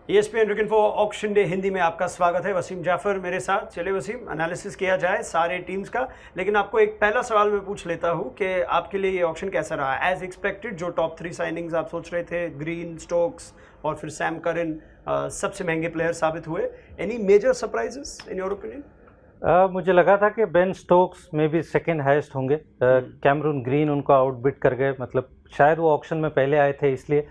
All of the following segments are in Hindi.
ESPN Looking for auction day Hindi में आपका स्वागत है। वसीम जाफर मेरे साथ। चले वसीम, एनालिसिस किया जाए सारे टीम्स का, लेकिन आपको एक पहला सवाल मैं पूछ लेता हूँ कि आपके लिए ये ऑक्शन कैसा रहा एज एक्सपेक्टेड? जो टॉप 3 साइनिंग्स आप सोच रहे थे, ग्रीन, स्टोक्स और फिर सैम करन, सबसे महंगे प्लेयर साबित हुए। Any major surprises in your opinion? मुझे लगा था कि बेन स्टोक्स में भी सेकेंड हाईएस्ट होंगे। कैमरून ग्रीन उनको आउटबिट कर गए, मतलब शायद वो ऑक्शन में पहले आए थे इसलिए।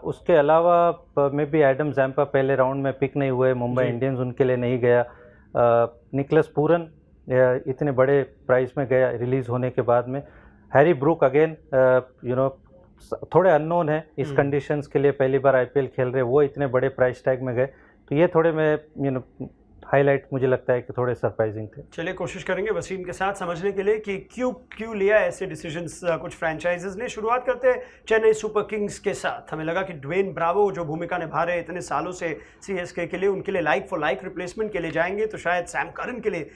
उसके अलावा में भी एडम जैम्पा पहले राउंड में पिक नहीं हुए, मुंबई इंडियंस उनके लिए नहीं गया। निकलस पूरन इतने बड़े प्राइस में गया रिलीज़ होने के बाद में। हैरी ब्रूक अगेन थोड़े अननोन है इस कंडीशंस के लिए, पहली बार आईपीएल खेल रहे, वो इतने बड़े प्राइस टैग में गए, तो ये थोड़े में हाईलाइट मुझे लगता है कि थोड़े सरप्राइजिंग थे। चलिए कोशिश करेंगे वसीम के साथ समझने के लिए कि क्यों लिया ऐसे डिसीजंस कुछ फ्रेंचाइजेस ने। शुरुआत करते हैं चेन्नई सुपर किंग्स के साथ। हमें लगा कि ड्वेन ब्रावो जो भूमिका निभा रहे इतने सालों से सीएसके के लिए, उनके लिए लाइक फॉर लाइक रिप्लेसमेंट के लिए जाएंगे, तो शायद सैम करन के लिए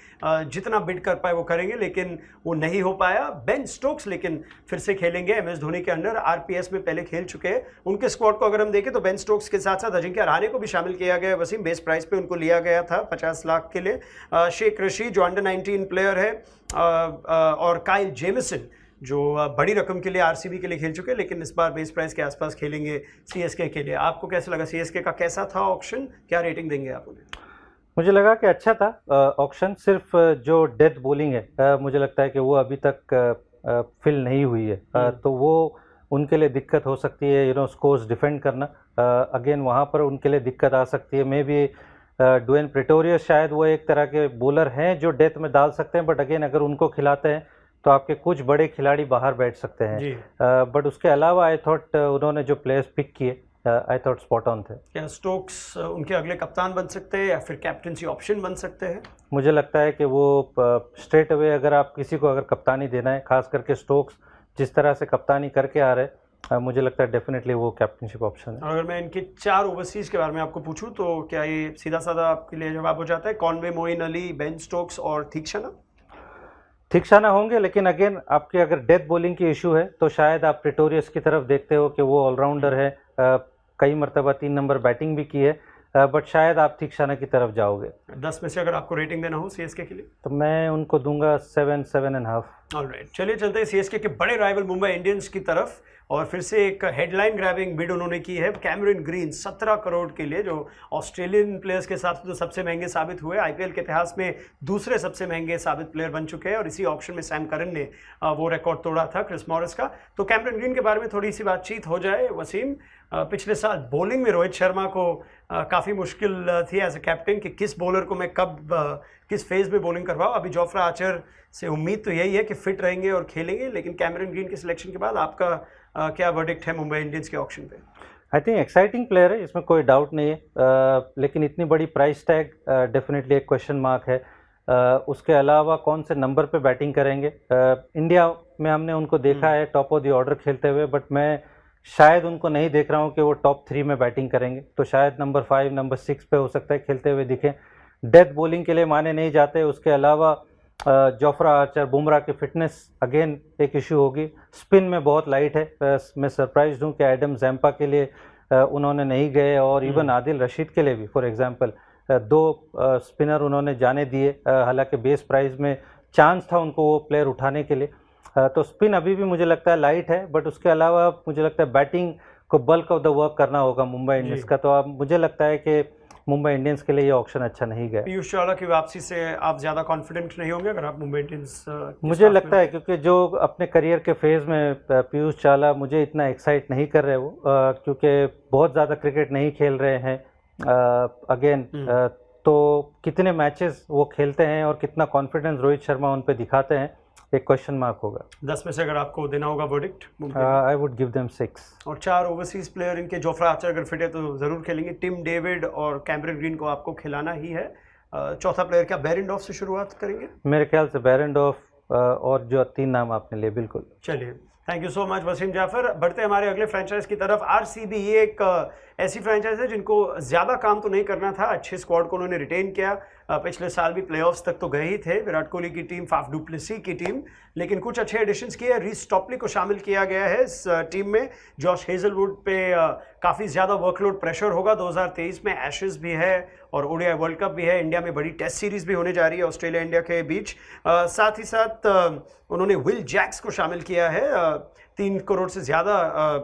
जितना बिड कर पाए वो करेंगे, लेकिन वो नहीं हो पाया। बेन स्टोक्स लेकिन फिर से खेलेंगे एमएस धोनी के अंडर, आरपीएस में पहले खेल चुके हैं। उनके स्क्वाड को अगर हम देखें तो बेन स्टोक्स के साथ साथ अजिंक्य रहाणे को भी शामिल किया गया। वसीम, बेस प्राइस पे उनको लिया गया था 50 लाख के लिए। शेख रशीद जो अंडर 19 प्लेयर है, और काइल जेमिसन जो बड़ी रकम के लिए आरसीबी के लिए खेल चुके, लेकिन इस बार बेस प्राइस के आसपास खेलेंगे सीएसके के लिए। आपको कैसा लगा? सीएसके का कैसा था ऑक्शन? क्या रेटिंग देंगे आप उन्हें? मुझे लगा कि अच्छा था ऑक्शन। सिर्फ जो डेथ बॉलिंग है मुझे लगता है कि वो अभी तक फिल नहीं हुई है, तो वो उनके लिए दिक्कत हो सकती है। स्कोर्स डिफेंड करना अगेन वहाँ पर उनके लिए दिक्कत आ सकती है। मे बी ड्वेन प्रेटोरियस शायद वो एक तरह के बॉलर हैं जो डेथ में डाल सकते हैं, बट अगेन अगर उनको खिलाते हैं तो आपके कुछ बड़े खिलाड़ी बाहर बैठ सकते हैं। बट उसके अलावा आई थॉट उन्होंने जो प्लेयर्स पिक किए आई थॉट स्पॉट ऑन थे। क्या स्टोक्स उनके अगले कप्तान बन सकते हैं या फिर कैप्टनसी ऑप्शन बन सकते हैं? मुझे लगता है कि वो स्ट्रेट अवे अगर आप किसी को अगर कप्तानी देना है, खास करके स्टोक्स जिस तरह से कप्तानी करके आ रहे, मुझे लगता है डेफिनेटली वो कैप्टनशिप ऑप्शन है। अगर मैं इनके 4 ओवरसीज के बारे में आपको पूछूं तो क्या ये सीधा साधा आपके लिए जवाब हो जाता है? Conway, Moeen Ali, Ben Stokes और थीक्षाना होंगे, लेकिन अगेन आपके अगर डेथ बॉलिंग की इशू है तो शायद आप प्रेटोरियस की तरफ देखते हो कि वो ऑलराउंडर है, कई मरतबा 3 नंबर बैटिंग भी की है, बट शायद आप थीक्षाना की तरफ जाओगे। 10 में से अगर आपको रेटिंग देना हो सीएसके के लिए तो मैं उनको दूंगा 7.5। ऑलराइट, चलिए चलते हैं सीएसके के बड़े राइवल मुंबई इंडियंस की तरफ, और फिर से एक हेडलाइन ग्रैबिंग बिड उन्होंने की है। कैमरून ग्रीन 17 करोड़ के लिए, जो ऑस्ट्रेलियन प्लेयर्स के साथ तो सबसे महंगे साबित हुए, आईपीएल के इतिहास में दूसरे सबसे महंगे साबित प्लेयर बन चुके हैं, और इसी ऑक्शन में सैम करन ने वो रिकॉर्ड तोड़ा था क्रिस मॉरिस का। तो कैमरून ग्रीन के बारे में थोड़ी सी बातचीत हो जाए वसीम। पिछले साल बॉलिंग में रोहित शर्मा को काफ़ी मुश्किल थी एज ए कैप्टन कि किस बॉलर को मैं कब किस फेज में बॉलिंग करवाऊँ। अभी जोफ्रा आर्चर से उम्मीद तो यही है कि फिट रहेंगे और खेलेंगे, लेकिन कैमरून ग्रीन के सिलेक्शन के बाद आपका क्या वर्डिक्ट है मुंबई इंडियंस के ऑक्शन पे? आई थिंक एक्साइटिंग प्लेयर है, इसमें कोई डाउट नहीं है, लेकिन इतनी बड़ी प्राइस टैग डेफिनेटली एक क्वेश्चन मार्क है। उसके अलावा कौन से नंबर पे बैटिंग करेंगे? इंडिया में हमने उनको देखा है टॉप ऑफ द ऑर्डर खेलते हुए, बट मैं शायद उनको नहीं देख रहा हूँ कि वो टॉप 3 में बैटिंग करेंगे, तो शायद नंबर 5, नंबर 6 पे हो सकता है खेलते हुए दिखें। डेथ बॉलिंग के लिए माने नहीं जाते। उसके अलावा जोफ्रा आर्चर, बुमराह की फिटनेस अगेन एक इशू होगी। स्पिन में बहुत लाइट है, मैं सरप्राइज हूँ कि एडम जैम्पा के लिए उन्होंने नहीं गए, और इवन आदिल रशीद के लिए भी फॉर एग्जांपल 2 स्पिनर उन्होंने जाने दिए, हालांकि बेस प्राइस में चांस था उनको वो प्लेयर उठाने के लिए। तो स्पिन अभी भी मुझे लगता है लाइट है, बट उसके अलावा मुझे लगता है बैटिंग को बल्क ऑफ द वर्क करना होगा मुंबई इंडियंस का। तो अब मुझे लगता है कि मुंबई इंडियंस के लिए ये ऑप्शन अच्छा नहीं गया। पीयूष चावला की वापसी से आप ज़्यादा कॉन्फिडेंट नहीं होंगे अगर आप मुंबई इंडियंस? मुझे लगता है क्योंकि जो अपने करियर के फेज़ में पीयूष चावला मुझे इतना एक्साइट नहीं कर रहे वो, क्योंकि बहुत ज़्यादा क्रिकेट नहीं खेल रहे हैं अगेन। तो कितने मैचेस वो खेलते हैं और कितना कॉन्फिडेंस रोहित शर्मा उन पे दिखाते हैं, एक क्वेश्चन मार्क होगा। 10 में से अगर आपको देना होगा verdict? I would give them 6। और 4 ओवरसीज प्लेयर इनके, जोफ्रा आर्चर अगर फिट है तो ज़रूर खेलेंगे। टिम डेविड और कैमरून ग्रीन को आपको खिलाना ही है। चौथा प्लेयर क्या बेरेंडॉफ से शुरुआत करेंगे? मेरे ख्याल से बेरेंडॉफ और जो 3 नाम आपने लिए, बिल्कुल। चलिए, thank you so much Wasim Jaffer. बढ़ते हमारे अगले फ्रेंचाइज की तरफ। आरसीबी ये एक ऐसी फ्रेंचाइज है जिनको ज़्यादा काम तो नहीं करना था, अच्छे स्क्वाड को उन्होंने रिटेन किया। पिछले साल भी प्लेऑफ्स तक तो गए ही थे विराट कोहली की टीम, फाफ डू प्लेसी की टीम, लेकिन कुछ अच्छे एडिशंस किए। रीस टॉपली को शामिल किया गया है इस टीम में। जॉश हेजलवुड पे काफ़ी ज़्यादा वर्कलोड प्रेशर होगा। 2023 में एशेज भी है और ओडीआई वर्ल्ड कप भी है। इंडिया में बड़ी टेस्ट सीरीज भी होने जा रही है ऑस्ट्रेलिया इंडिया के बीच। साथ ही साथ उन्होंने विल जैक्स को शामिल किया है। 3 करोड़ से ज़्यादा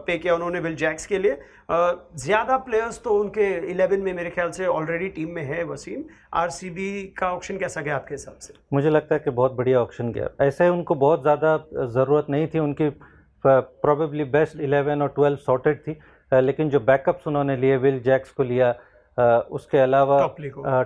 पे किया उन्होंने विल जैक्स के लिए। ज़्यादा प्लेयर्स तो उनके 11 में मेरे ख्याल से ऑलरेडी टीम में है। वसीम, आरसीबी का ऑक्शन कैसा गया आपके हिसाब से? मुझे लगता है कि बहुत बढ़िया ऑक्शन गया। ऐसे उनको बहुत ज़्यादा ज़रूरत नहीं थी, उनकी प्रोबेबली बेस्ट 11 और 12 सॉर्टेड थी, लेकिन जो बैकअप्स उन्होंने लिए, विल जैक्स को लिया, उसके अलावा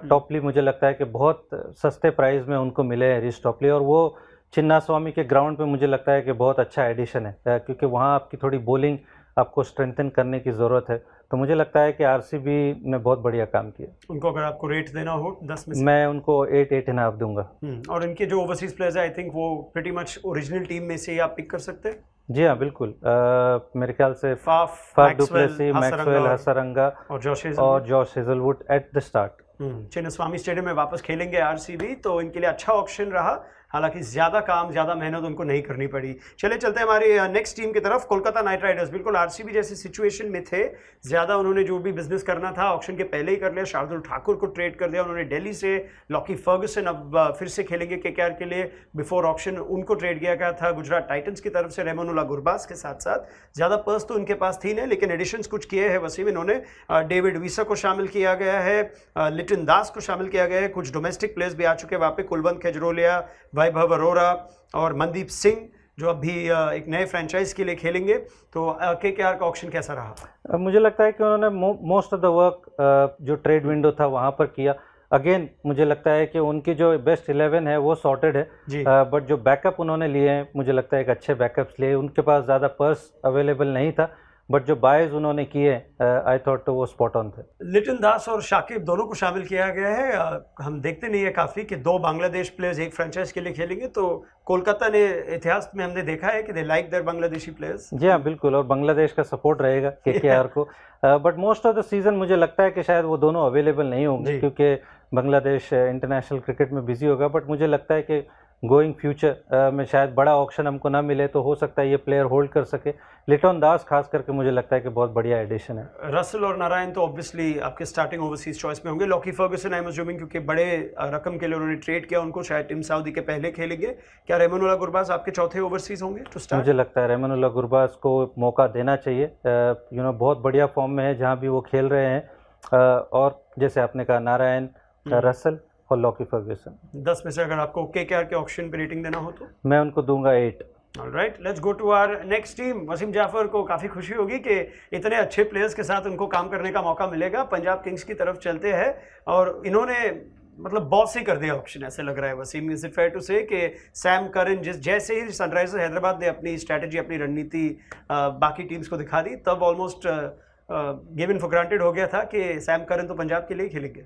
टॉपली मुझे लगता है कि बहुत सस्ते प्राइस में उनको मिले हैं रीस टॉपली, और वो चिन्नास्वामी के ग्राउंड पे मुझे लगता है कि बहुत अच्छा एडिशन है, क्योंकि वहाँ आपकी थोड़ी बॉलिंग आपको स्ट्रेंथन करने की ज़रूरत है। तो मुझे लगता है कि आरसीबी ने बहुत बढ़िया काम किया। उनको अगर आपको रेट देना हो 10 में से? मैं उनको 8.5 दूंगा। और इनके जो ओवरसीज प्लेयर्स है, आई थिंक वो प्रीटी मच ओरिजिनल टीम में से ही आप पिक कर सकते हैं। जी हाँ, बिल्कुल। मेरे ख्याल से Faf du Plessis, Maxwell, Hasaranga और Josh Hazlewood at the start. Chinnaswamy stadium में वापस खेलेंगे आरसीबी, तो इनके लिए अच्छा ऑप्शन रहा। हालांकि ज़्यादा काम, ज़्यादा मेहनत उनको नहीं करनी पड़ी। चले चलते हैं हमारी नेक्स्ट टीम की तरफ, कोलकाता नाइट राइडर्स। बिल्कुल आरसीबी जैसी सिचुएशन में थे, ज़्यादा उन्होंने जो भी बिजनेस करना था ऑक्शन के पहले ही कर लिया। शार्दुल ठाकुर को ट्रेड कर दिया उन्होंने दिल्ली से। लॉकी फर्गुसन अब फिर से खेलेंगे केकेआर के लिए। बिफोर ऑक्शन उनको ट्रेड किया गया था गुजरात टाइटंस की तरफ से रेमोनुल्लाह गुरबाज के साथ साथ। ज़्यादा पर्स तो उनके पास थी नहीं, लेकिन एडिशंस कुछ किए हैं वसीम इन्होंने। डेविड वीसा को शामिल किया गया है, लिटन दास को शामिल किया गया है, कुछ डोमेस्टिक प्लेयर्स भी आ चुके हैं वहाँ पे, कुलवंत खेजरोलिया, वैभव अरोरा और मनदीप सिंह, जो अभी एक नए फ्रेंचाइज के लिए खेलेंगे। तो केकेआर का ऑक्शन कैसा रहा? मुझे लगता है कि उन्होंने मोस्ट ऑफ द वर्क जो ट्रेड विंडो था वहाँ पर किया। अगेन मुझे लगता है कि उनकी जो बेस्ट 11 है वो सॉर्टेड है, बट जो बैकअप उन्होंने लिए हैं, मुझे लगता है कि अच्छे बैकअप्स लिए। उनके पास ज़्यादा पर्स अवेलेबल नहीं था, बट जो बायज उन्होंने किए आई थॉट तो वो स्पॉट ऑन थे। लिटन दास और शाकिब दोनों को शामिल किया गया है। हम देखते नहीं है काफ़ी कि 2 बांग्लादेश प्लेयर्स एक फ्रेंचाइज के लिए खेलेंगे, तो कोलकाता ने इतिहास में हमने देखा है कि they like their Bangladeshi players. जी हाँ, बिल्कुल, और बांग्लादेश का सपोर्ट रहेगा केकेआर को। But most of the season मुझे लगता है कि शायद वो दोनों अवेलेबल नहीं होंगे, क्योंकि बांग्लादेश इंटरनेशनल क्रिकेट में बिजी होगा। बट मुझे लगता है कि गोइंग फ्यूचर में शायद बड़ा ऑक्शन हमको ना मिले, तो हो सकता है ये प्लेयर होल्ड कर सके। लिटन दास खास करके मुझे लगता है कि बहुत बढ़िया एडिशन है। रसल और नारायण तो ऑब्वियसली आपके स्टार्टिंग ओवरसीज चॉइस में होंगे। Lockie Ferguson I am assuming, क्योंकि बड़े रकम के लिए उन्होंने ट्रेड किया उनको, शायद टीम सऊदी के पहले खेलेंगे। क्या रेमोनुल्लाह गुरबाज आपके चौथे ओवरसीज होंगे टू स्टार्ट? मुझे लगता है रेमोनुल्लाह गुरबाज को मौका देना चाहिए। बहुत बढ़िया फॉर्म में है जहाँ भी वो खेल रहे हैं। और जैसे आपने कहा, नारायण, रसल और लॉकी फर्गुसन। 10 में से अगर आपको केकेआर के ऑक्शन पे रेटिंग देना हो तो? मैं उनको दूंगा 8। Alright, let's go to our next team. Wasim Jaffer को काफ़ी खुशी होगी कि इतने अच्छे प्लेयर्स के साथ उनको काम करने का मौका मिलेगा। पंजाब किंग्स की तरफ चलते हैं, और इन्होंने मतलब बॉस ही कर दिया ऑप्शन, ऐसे लग रहा है Wasim. Is it fair to say कि सैम करन जैसे ही सनराइजर्स हैदराबाद ने अपनी स्ट्रैटेजी, अपनी रणनीति बाकी टीम्स को दिखा दी, तब ऑलमोस्ट गिवन फॉर ग्रांटेड हो गया था कि सैम करन तो पंजाब के लिए खेलेंगे।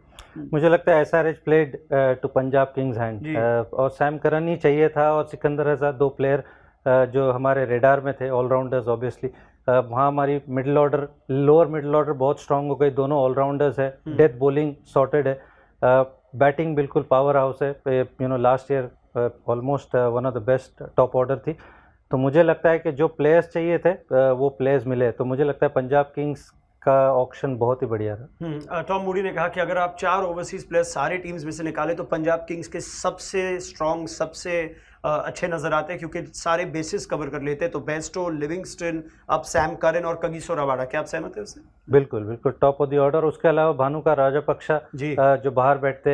मुझे लगता है SRH played to Punjab Kings hand, और सैम करन ही चाहिए था, और सिकंदर रजा, 2 प्लेयर जो हमारे रेडार में थे, ऑलराउंडर्स ऑब्वियसली। वहाँ हमारी middle order, lower middle order बहुत स्ट्रांग हो गई, दोनों ऑलराउंडर्स है। डेथ बॉलिंग सॉर्टेड है, बैटिंग बिल्कुल पावर हाउस है। Last year almost one of the best top order थी। तो मुझे लगता है कि जो प्लेयर्स चाहिए थे वो प्लेयर्स मिले। तो मुझे लगता है पंजाब किंग्स का ऑक्शन बहुत ही बढ़िया था। टॉम मूडी ने कहा कि अगर आप 4 ओवरसीज प्लेयर्स सारे टीम्स में से निकाले तो पंजाब किंग्स के सबसे स्ट्रॉन्ग, सबसे अच्छे नजर आते हैं, क्योंकि सारे बेसिस कवर कर लेते हैं। तो बेस्टो, लिविंगस्टन, अब सैम करन और कगिसो रबाडा, क्या आप सहमत हैं उससे? बिल्कुल बिल्कुल, टॉप ऑफ द ऑर्डर। उसके अलावा भानु का राजापक्षा जो बाहर बैठते,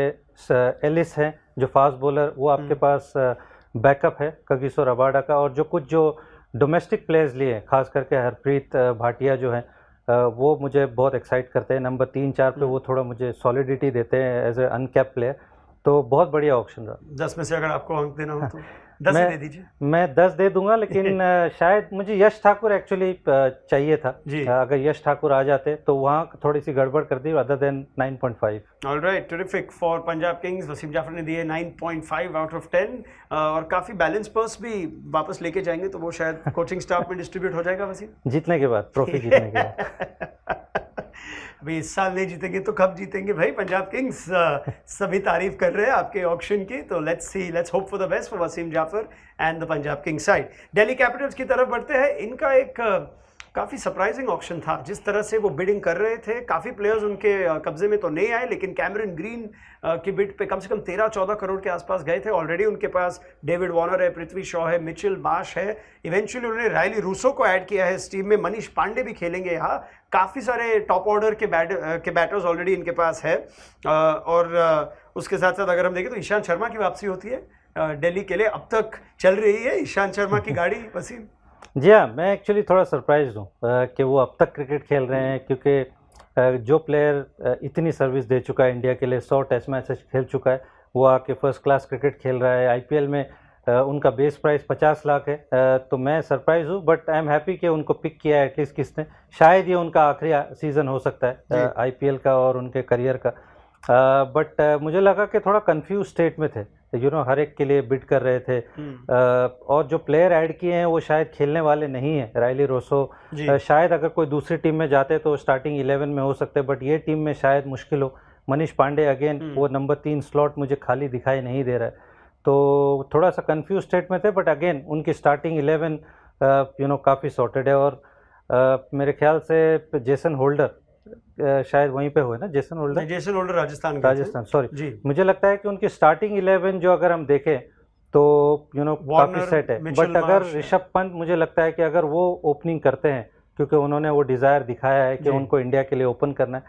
एलिस हैं जो फास्ट बॉलर, वो आपके पास बैकअप है कगिसो रबाडा का। और जो डोमेस्टिक प्लेयर्स लिए, खास करके हरप्रीत भाटिया जो हैं, वो मुझे बहुत एक्साइट करते हैं। नंबर 3-4 पे वो थोड़ा मुझे सॉलिडिटी देते हैं एज ए अनकैप प्लेयर। तो बहुत बढ़िया ऑप्शन रहा। 10 में से अगर आपको अंक देना हो तो 10 दे दीजिए। मैं 10 दे दूंगा, लेकिन शायद मुझे यश ठाकुर एक्चुअली चाहिए था। अगर यश ठाकुर आ जाते तो वहाँ थोड़ी सी गड़बड़ कर दी, other than 9.5। Alright, terrific for Punjab kings. Wasim Jaffer ने दिए 9.5 आउट ऑफ 10, और काफ़ी बैलेंस पर्स भी वापस लेके जाएंगे, तो वो शायद कोचिंग स्टाफ में डिस्ट्रीब्यूट हो जाएगा वसीम, जीतने के बाद, ट्रॉफी जीतने के बाद। अभी इस साल नहीं जीतेंगे तो कब जीतेंगे भाई पंजाब किंग्स। सभी तारीफ कर रहे हैं आपके ऑक्शन की, तो let's hope for the best for Wasim Jaffer and the Punjab Kings side. Delhi Capitals की तरफ बढ़ते हैं। इनका एक काफ़ी सरप्राइजिंग ऑक्शन था, जिस तरह से वो बिडिंग कर रहे थे। काफ़ी प्लेयर्स उनके कब्जे में तो नहीं आए, लेकिन कैमरन ग्रीन की बिड पे कम से कम 13-14 करोड़ के आसपास गए थे। ऑलरेडी उनके पास डेविड वार्नर है, पृथ्वी शॉ है, मिचेल मार्श है। इवेंचुअली उन्होंने रायली रूसो को ऐड किया है इस टीम में। मनीष पांडे भी खेलेंगे यहाँ। काफ़ी सारे टॉप ऑर्डर के बैटर्स ऑलरेडी इनके पास है। और उसके साथ साथ अगर हम देखें तो ईशांत शर्मा की वापसी होती है दिल्ली के लिए। अब तक चल रही है ईशांत शर्मा की गाड़ी वसीम। जी हाँ, मैं एक्चुअली थोड़ा सरप्राइज हूँ कि वो अब तक क्रिकेट खेल रहे हैं, क्योंकि जो प्लेयर इतनी सर्विस दे चुका है इंडिया के लिए, 100 टेस्ट मैचेस खेल चुका है, वो आके फर्स्ट क्लास क्रिकेट खेल रहा है। आईपीएल में उनका बेस प्राइस 50 लाख है। तो मैं सरप्राइज हूँ, बट आई एम हैप्पी कि उनको पिक किया है एटलीस्ट किसने। शायद ये उनका आखिरी सीज़न हो सकता है आईपीएल का और उनके करियर का। बट मुझे लगा कि थोड़ा कंफ्यूज स्टेट में थे, हर एक के लिए बिड कर रहे थे। और जो प्लेयर ऐड किए हैं वो शायद खेलने वाले नहीं हैं। रायली रोसो शायद अगर कोई दूसरी टीम में जाते तो स्टार्टिंग 11 में हो सकते, बट ये टीम में शायद मुश्किल हो। मनीष पांडे अगेन वो नंबर 3 स्लॉट मुझे खाली दिखाई नहीं दे रहा है, तो थोड़ा सा कंफ्यूज स्टेट में थे। बट अगेन उनकी स्टार्टिंग 11 काफ़ी सॉर्टेड है। और मेरे ख्याल से जेसन होल्डर शायद वहीं पे हुए ना, जेसन होल्डर राजस्थान सॉरी जी। मुझे लगता है कि उनकी स्टार्टिंग 11 जो अगर हम देखें तो काफ़ी सेट है। बट अगर ऋषभ पंत, मुझे लगता है कि अगर वो ओपनिंग करते हैं, क्योंकि उन्होंने वो डिज़ायर दिखाया है कि उनको इंडिया के लिए ओपन करना है,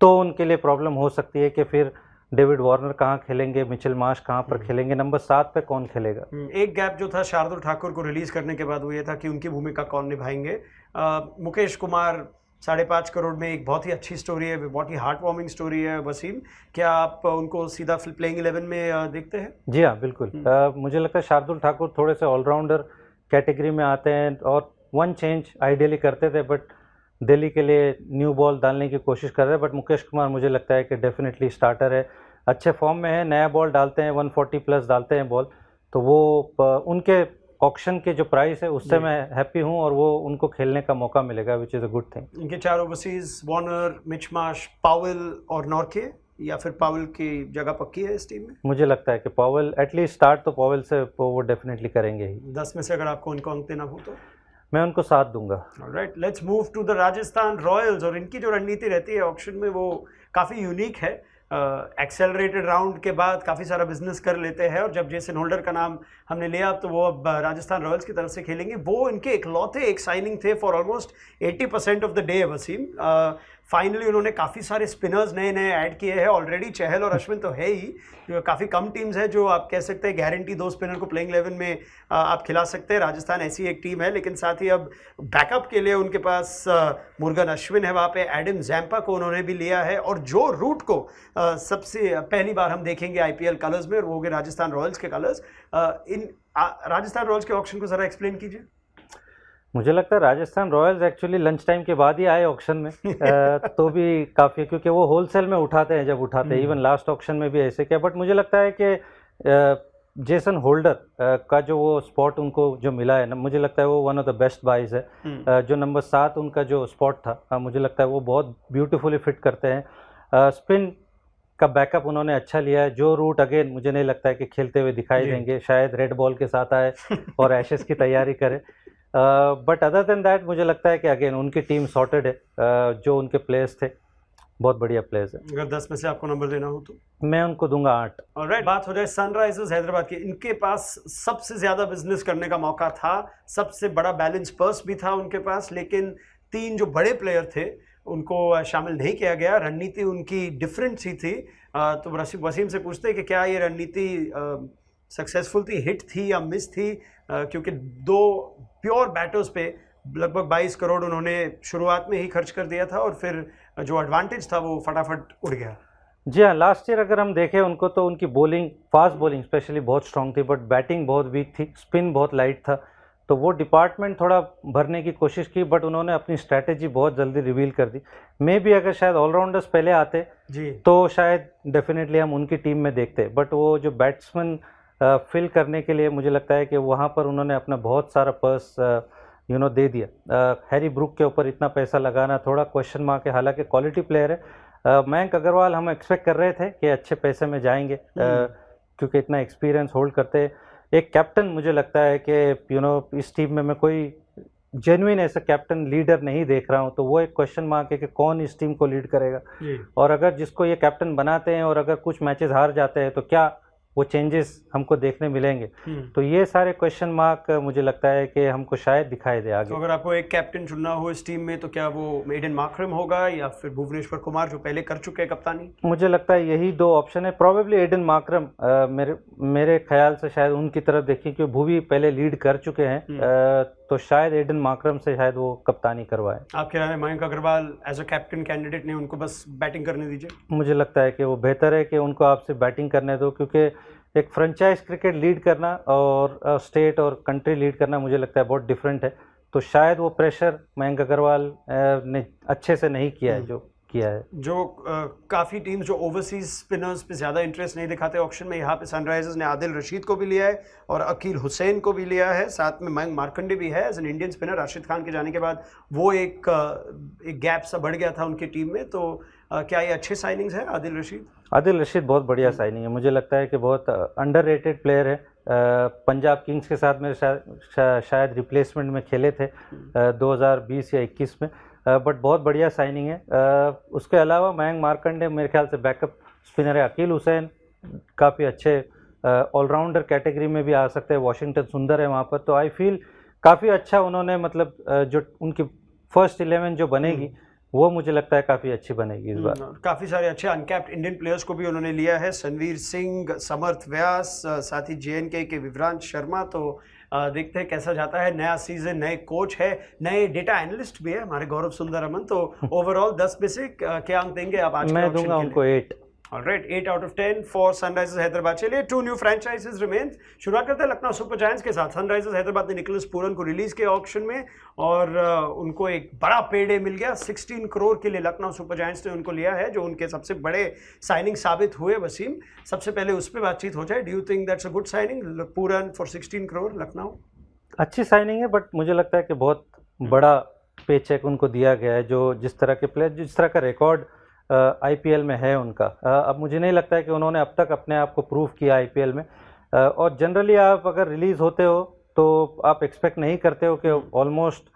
तो उनके लिए प्रॉब्लम हो सकती है कि फिर डेविड वार्नर कहाँ खेलेंगे, मिचेल मार्श कहाँ पर खेलेंगे, नंबर 7 पे कौन खेलेगा। एक गैप जो था शार्दुल ठाकुर को रिलीज करने के बाद वो ये था कि उनकी भूमिका कौन निभाएंगे। मुकेश कुमार 5.5 करोड़ में एक बहुत ही अच्छी स्टोरी है, बहुत ही हार्ट वार्मिंग स्टोरी है। वसीम, क्या आप उनको सीधा प्लेइंग 11 में देखते हैं? जी हाँ, बिल्कुल। मुझे लगता है शार्दुल ठाकुर थोड़े से ऑलराउंडर कैटेगरी में आते हैं और वन चेंज आइडियली करते थे, बट दिल्ली के लिए न्यू बॉल डालने की कोशिश कर रहे हैं। बट मुकेश कुमार मुझे लगता है कि डेफिनेटली स्टार्टर है, अच्छे फॉर्म में है, नया बॉल डालते हैं, 140 प्लस डालते हैं बॉल, तो वो उनके ऑक्शन के जो प्राइस है उससे मैं हैप्पी हूँ और वो उनको खेलने का मौका मिलेगा, which is a good thing. इनके 4 overseas Warner, Mitch Marsh, Powell और नॉर्के, या फिर पावेल की जगह पक्की है इस टीम में? मुझे लगता है कि पावेल एटलीस्ट स्टार्ट तो पावेल से वो डेफिनेटली करेंगे ही। 10 में से अगर आपको उनको अंक देना हो तो? मैं उनको 7 दूंगा। Alright, let's move to the Rajasthan Royals. और इनकी जो रणनीति रहती है ऑक्शन में वो काफ़ी यूनिक है। एक्सेलरेटेड राउंड के बाद काफ़ी सारा बिजनेस कर लेते हैं, और जब जेसन होल्डर का नाम हमने लिया तो वो अब राजस्थान रॉयल्स की तरफ से खेलेंगे। वो इनके इकलौते एक साइनिंग थे for almost 80% of the day Wasim. Finally उन्होंने काफ़ी सारे स्पिनर्स नए नए ऐड किए हैं। ऑलरेडी चहल और अश्विन तो है ही, काफ़ी कम टीम्स है जो आप कह सकते हैं गारंटी 2 स्पिनर को प्लेइंग 11 में आप खिला सकते हैं। राजस्थान ऐसी एक टीम है, लेकिन साथ ही अब बैकअप के लिए उनके पास मुर्गन अश्विन है, वहाँ पे एडम जैम्पा को उन्होंने भी लिया है। और जो रूट को सबसे पहली बार हम देखेंगे आईपीएल कलर्स में, और वो हो गए राजस्थान रॉयल्स के कलर्स। इन राजस्थान रॉयल्स के ऑक्शन को ज़रा एक्सप्लेन कीजिए। मुझे लगता है Rajasthan Royals actually lunch time के बाद ही आए ऑक्शन में। तो भी काफ़ी, क्योंकि वो होलसेल में उठाते हैं, जब उठाते हैं इवन लास्ट ऑक्शन में भी ऐसे किया। बट मुझे लगता है कि जेसन होल्डर का जो वो स्पॉट उनको जो मिला है ना, मुझे लगता है वो one of the best buys है। जो नंबर 7 उनका जो स्पॉट था, मुझे लगता है वो बहुत ब्यूटीफुली फिट करते हैं। स्पिन का बैकअप उन्होंने अच्छा लिया है। जो रूट अगेन मुझे नहीं लगता है कि खेलते हुए दिखाई देंगे, शायद रेड बॉल के साथ आए और एशेस की तैयारी करे। बट अदर देन दैट मुझे लगता है कि अगेन उनकी टीम सॉर्टेड है। जो उनके प्लेयर्स थे बहुत बढ़िया प्लेयर्स है। अगर 10 में से आपको नंबर देना हो तो? मैं उनको दूंगा 8। ऑलराइट, बात हो जाए सनराइजर्स हैदराबाद की। इनके पास सबसे ज़्यादा बिजनेस करने का मौका था, सबसे बड़ा बैलेंस पर्स भी था उनके पास, लेकिन 3 जो बड़े प्लेयर थे उनको शामिल नहीं किया गया। रणनीति उनकी डिफरेंट सी थी। तो वसीम से पूछते हैं कि क्या ये रणनीति सक्सेसफुल थी, हिट थी या मिस थी? क्योंकि 2 प्योर बैटर्स पे लगभग 22 करोड़ उन्होंने शुरुआत में ही खर्च कर दिया था, और फिर जो एडवांटेज था वो फटाफट उड़ गया। जी हाँ, लास्ट ईयर अगर हम देखें उनको तो उनकी बॉलिंग, फास्ट बॉलिंग स्पेशली बहुत स्ट्रांग थी, बट बैटिंग बहुत वीक थी, स्पिन बहुत लाइट था। तो वो डिपार्टमेंट थोड़ा भरने की कोशिश की, बट उन्होंने अपनी स्ट्रैटेजी बहुत जल्दी रिवील कर दी। मे बी अगर शायद ऑलराउंडर्स पहले आते जी तो शायद डेफिनेटली हम उनकी टीम में देखते, बट वो जो बैट्समैन फिल करने के लिए मुझे लगता है कि वहाँ पर उन्होंने अपना बहुत सारा पर्स दे दिया। हैरी ब्रूक के ऊपर इतना पैसा लगाना थोड़ा क्वेश्चन मार्क है, हालांकि क्वालिटी प्लेयर है। मयंक अग्रवाल हम एक्सपेक्ट कर रहे थे कि अच्छे पैसे में जाएंगे, क्योंकि इतना एक्सपीरियंस होल्ड करते हैं। एक कैप्टन मुझे लगता है कि इस टीम में मैं कोई जेन्युइन ऐसा कैप्टन लीडर नहीं देख रहा हूं, तो वो एक क्वेश्चन मार्क है कि कौन इस टीम को लीड करेगा। और अगर जिसको ये कैप्टन बनाते हैं और अगर कुछ मैचेस हार जाते हैं तो क्या वो चेंजेस हमको देखने मिलेंगे। तो ये सारे क्वेश्चन मार्क मुझे लगता है कि हमको शायद दिखाई दे आगे। तो अगर आपको एक कैप्टन चुनना हो इस टीम में तो क्या वो एडन मार्करम होगा या फिर भुवनेश्वर कुमार जो पहले कर चुके हैं कप्तानी? मुझे लगता है यही दो ऑप्शन है। प्रोबेबली एडन मार्करम मेरे ख्याल से शायद उनकी तरफ देखिए, क्योंकि भुवी पहले लीड कर चुके हैं, तो शायद एडन मार्करम से शायद वो कप्तानी करवाए। आपके राय में Mayank Agarwal as a captain candidate ने उनको बस बैटिंग करने दीजिए? मुझे लगता है कि वो बेहतर है कि उनको आपसे बैटिंग करने दो, क्योंकि एक फ्रेंचाइज क्रिकेट लीड करना और स्टेट और कंट्री लीड करना मुझे लगता है बहुत डिफरेंट है। तो शायद वो प्रेशर मयंक अग्रवाल ने अच्छे से नहीं किया है जो किया है। जो काफ़ी टीम्स जो ओवरसीज स्पिनर्स पे ज़्यादा इंटरेस्ट नहीं दिखाते ऑक्शन में, यहाँ पे सनराइजर्स ने आदिल रशीद को भी लिया है और अकील हुसैन को भी लिया है, साथ में मयंक मार्कंडे भी है as an Indian spinner. Rashid Khan के जाने के बाद वो एक गैप सा बढ़ गया था उनकी टीम में। तो क्या ये अच्छे साइनिंग्स हैं आदिल रशीद? आदिल रशीद बहुत बढ़िया साइनिंग है, मुझे लगता है कि बहुत अंडररेटेड प्लेयर है। पंजाब किंग्स के साथ मेरे शायद रिप्लेसमेंट में खेले थे 2020 या 21 में, बट बहुत बढ़िया साइनिंग है। उसके अलावा मयंक मार्कंडे मेरे ख्याल से बैकअप स्पिनर है। अकील हुसैन काफ़ी अच्छे ऑलराउंडर कैटेगरी में भी आ सकते हैं, वाशिंगटन सुंदर है वहाँ पर। तो आई फील काफ़ी अच्छा उन्होंने, मतलब जो उनकी फर्स्ट 11 जो बनेगी वो मुझे लगता है काफ़ी अच्छी बनेगी इस बार। काफ़ी सारे अच्छे अनकैप्ड इंडियन प्लेयर्स को भी उन्होंने लिया है, सनवीर सिंह, समर्थ व्यास, साथ ही JNK के विभ्रांत शर्मा। तो देखते हैं कैसा जाता है। नया सीजन, नए कोच है, नए डेटा एनालिस्ट भी है हमारे गौरव सुंदर अमन। तो ओवरऑल 10 में से क्या अंक देंगे आप आज? मैं दूंगा उनको 8। Alright, 8 out of 10 for Sunrisers Hyderabad. चलिए 2 न्यू फ्रेंचाइजेस रिमेन। शुरुआत करते हैं लखनऊ सुपर जायंट्स के साथ। सनराइजर्स हैदराबाद ने निकोलस पूरन को रिलीज किया ऑक्शन में और उनको एक बड़ा पेडे मिल गया। 16 करोड़ के लिए लखनऊ सुपर जायंट्स ने उनको लिया है, जो उनके सबसे बड़े साइनिंग साबित हुए। वसीम, सबसे पहले उस पर बातचीत हो जाए। Do you think that's a good signing, Pooran for 16 crore Lucknow? अच्छी साइनिंग है, बट मुझे लगता है कि बहुत बड़ा पे चेक उनको दिया गया है। जो जिस तरह के प्लेयर, जिस तरह का रिकॉर्ड IPL में है उनका, अब मुझे नहीं लगता है कि उन्होंने अब तक अपने आप को प्रूव किया IPL में। और जनरली आप अगर रिलीज़ होते हो तो आप एक्सपेक्ट नहीं करते हो कि ऑलमोस्ट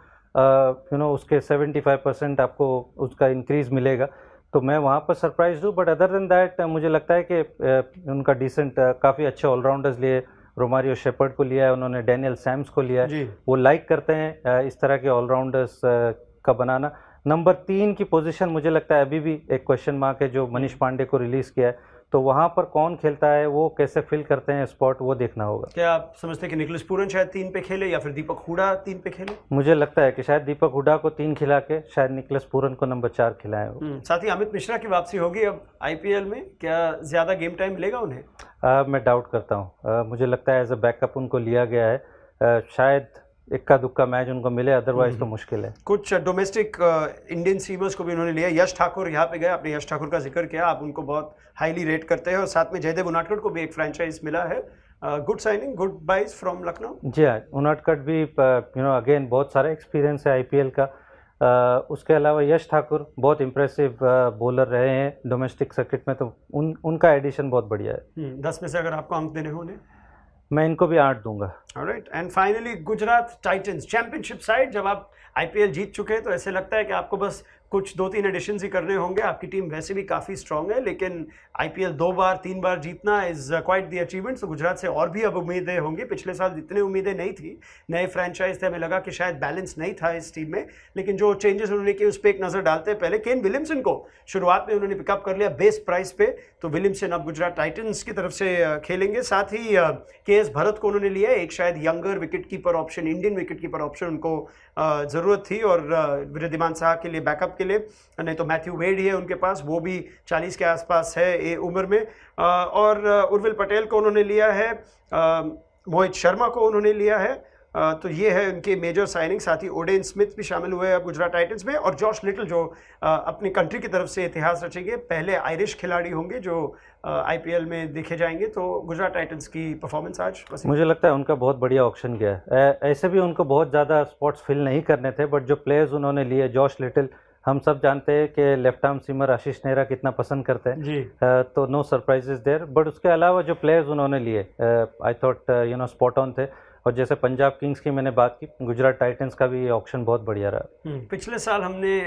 उसके 75% आपको उसका इंक्रीज़ मिलेगा। तो मैं वहाँ पर सरप्राइज हूँ, बट अदर देन दैट मुझे लगता है कि उनका डिसेंट काफ़ी अच्छे ऑलराउंडर्स लिए। रोमारियो शेपर्ड को लिया है उन्होंने, डैनियल सैम्स को लिया है, वो लाइक करते हैं इस तरह के ऑलराउंडर्स का बनाना। नंबर 3 की पोजीशन मुझे लगता है अभी भी एक क्वेश्चन मार्क है, जो मनीष पांडे को रिलीज़ किया है। तो वहाँ पर कौन खेलता है, वो कैसे फिल करते हैं स्पॉट, वो देखना होगा। क्या आप समझते हैं कि निकोलस पूरन शायद 3 पे खेले या फिर दीपक हुडा 3 पे खेले? मुझे लगता है कि शायद दीपक हुडा को 3 खिला के शायद निकोलस पूरन को नंबर 4 खिलाएं। साथ ही अमित मिश्रा की वापसी होगी अब IPL में, क्या ज़्यादा गेम टाइम मिलेगा उन्हें? मैं डाउट करता हूँ। मुझे लगता है एज अ बैकअप उनको लिया गया है, शायद इक्का दुक्का मैच उनको मिले, अदरवाइज तो मुश्किल है। कुछ डोमेस्टिक इंडियन सीमर्स को भी उन्होंने लिया। यश ठाकुर यहाँ पे गए, आपने यश ठाकुर का जिक्र किया, आप उनको बहुत हाईली रेट करते हैं। और साथ में जयदेव उनाडकट को भी एक फ्रेंचाइज मिला है। Good signing, good buys from Lucknow. जी हाँ, उनाडकट भी अगेन बहुत सारा एक्सपीरियंस है IPL का। उसके अलावा यश ठाकुर बहुत इम्प्रेसिव बॉलर रहे हैं डोमेस्टिक सर्किट में, तो उनका एडिशन बहुत बढ़िया है। 10 में से अगर आपको अंक देने हो उन्हें? मैं इनको भी 8 दूंगा। Alright, and finally Gujarat Titans, championship side. जब आप IPL जीत चुके हैं तो ऐसे लगता है कि आपको बस कुछ 2-3 एडिशन ही करने होंगे। आपकी टीम वैसे भी काफ़ी स्ट्रॉन्ग है, लेकिन IPL 2 बार 3 बार जीतना इज़ क्वाइट द अचीवमेंट। तो गुजरात से और भी अब उम्मीदें होंगी। पिछले साल जितनी उम्मीदें नहीं थी, नए फ्रेंचाइज थे, हमें लगा कि शायद बैलेंस नहीं था इस टीम में। लेकिन जो चेंजेस उन्होंने किए उस पर एक नज़र डालते हैं। पहले केन विलियमसन को शुरुआत में उन्होंने पिकअप कर लिया बेस प्राइस पे, तो विलियमसन अब गुजरात टाइटन्स की तरफ से खेलेंगे। साथ ही KS भरत को उन्होंने लिया, एक शायद younger wicket keeper option, Indian wicket keeper option उनको ज़रूरत थी, और वृद्धिमान शाह के लिए बैकअप के लिए। नहीं तो मैथ्यू वेड ही है उनके पास, वो भी 40 के आसपास है ये उम्र में। और उर्विल पटेल को उन्होंने लिया है, मोहित शर्मा को उन्होंने लिया है, तो ये है उनके मेजर साइनिंग। साथ ही ओडेन स्मिथ भी शामिल हुए अब गुजरात टाइटंस में, और जॉश लिटल जो अपनी कंट्री की तरफ से इतिहास रचेंगे, पहले आयरिश खिलाड़ी होंगे जो IPL में देखे जाएंगे। तो गुजरात टाइटंस की परफॉर्मेंस आज मुझे लगता है उनका बहुत बढ़िया ऑप्शन गया है। ऐसे भी उनको बहुत ज़्यादा स्पॉट्स फिल नहीं करने थे, बट जो प्लेयर्स उन्होंने लिए, जॉश लिटिल, हम सब जानते हैं कि लेफ्ट आर्म सीमर आशीष नेहरा कितना पसंद करते हैं जी। तो नो सरप्राइजेस देयर। बट उसके अलावा जो प्लेयर्स उन्होंने लिए, आई थॉट स्पॉट ऑन थे। और जैसे पंजाब किंग्स की मैंने बात की, गुजरात टाइटंस का भी ऑप्शन बहुत बढ़िया रहा। पिछले साल हमने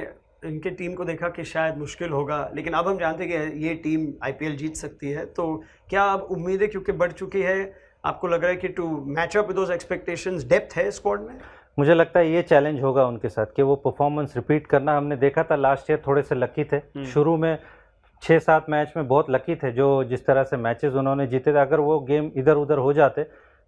इनके टीम को देखा कि शायद मुश्किल होगा, लेकिन अब हम जानते हैं कि ये टीम IPL जीत सकती है। तो क्या अब उम्मीदें क्योंकि बढ़ चुकी है, आपको लग रहा है कि to match up with those expectations depth है स्क्वाड में? मुझे लगता है ये चैलेंज होगा उनके साथ कि वो परफॉर्मेंस रिपीट करना। हमने देखा था लास्ट ईयर थोड़े से लकी थे, शुरू में 6-7 मैच में बहुत लकी थे, जो जिस तरह से मैचेस उन्होंने जीते थे। अगर वो गेम इधर उधर हो जाते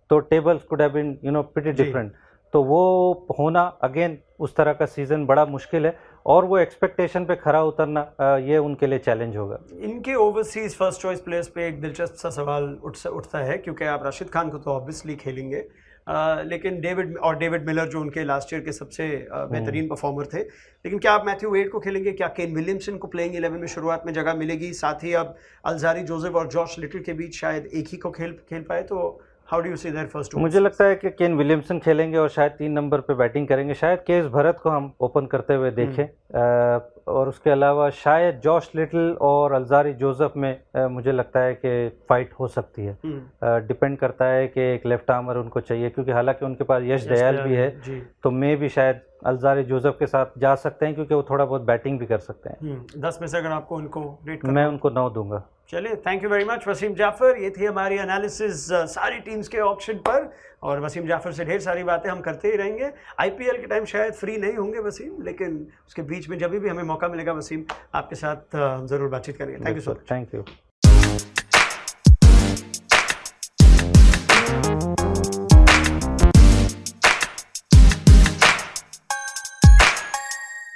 तो tables could have been pretty different. तो वो होना अगेन उस तरह का सीज़न बड़ा मुश्किल है, और वो एक्सपेक्टेशन पे खरा उतरना ये उनके लिए चैलेंज होगा। इनके ओवरसीज फर्स्ट चॉइस प्लेयर्स पे एक दिलचस्प सा सवाल उठता है, क्योंकि आप राशिद खान को तो ऑब्वियसली खेलेंगे, लेकिन डेविड मिलर जो उनके लास्ट ईयर के सबसे बेहतरीन परफॉर्मर थे, लेकिन क्या आप मैथ्यू वेड को खेलेंगे? क्या केन विलियमसन को प्लेइंग 11 में शुरुआत में जगह मिलेगी? साथ ही अब अल्जारी जोसेफ और जॉश लिटिल के बीच शायद एक ही को खेल पाए, तो how do you see their first? मुझे लगता है कि केन विलियमसन खेलेंगे और शायद 3 नंबर पे बैटिंग करेंगे। शायद केएस भरत को हम ओपन करते हुए देखें, और उसके अलावा शायद जॉश लिटिल और अल्जारी जोसेफ में मुझे लगता है कि फाइट हो सकती है। डिपेंड करता है कि एक लेफ्ट आर्मर उनको चाहिए, क्योंकि हालांकि उनके पास यश दयाल भी है, तो मे भी शायद अल्जारी जोसेफ के साथ जा सकते हैं, क्योंकि वो थोड़ा बहुत बैटिंग भी कर सकते हैं। 10 में से अगर आपको उनको रेट मैं उनको 9 दूंगा। चलिए, thank you very much Wasim Jaffer. ये थी हमारी एनालिसिस सारी टीम्स के ऑप्शन पर, और वसीम जाफर से ढेर सारी बातें हम करते ही रहेंगे। IPL के टाइम शायद फ्री नहीं होंगे वसीम, लेकिन उसके बीच में जब भी हमें मौका मिलेगा वसीम, आपके साथ हम ज़रूर बातचीत करेंगे। Thank you so much. Thank you.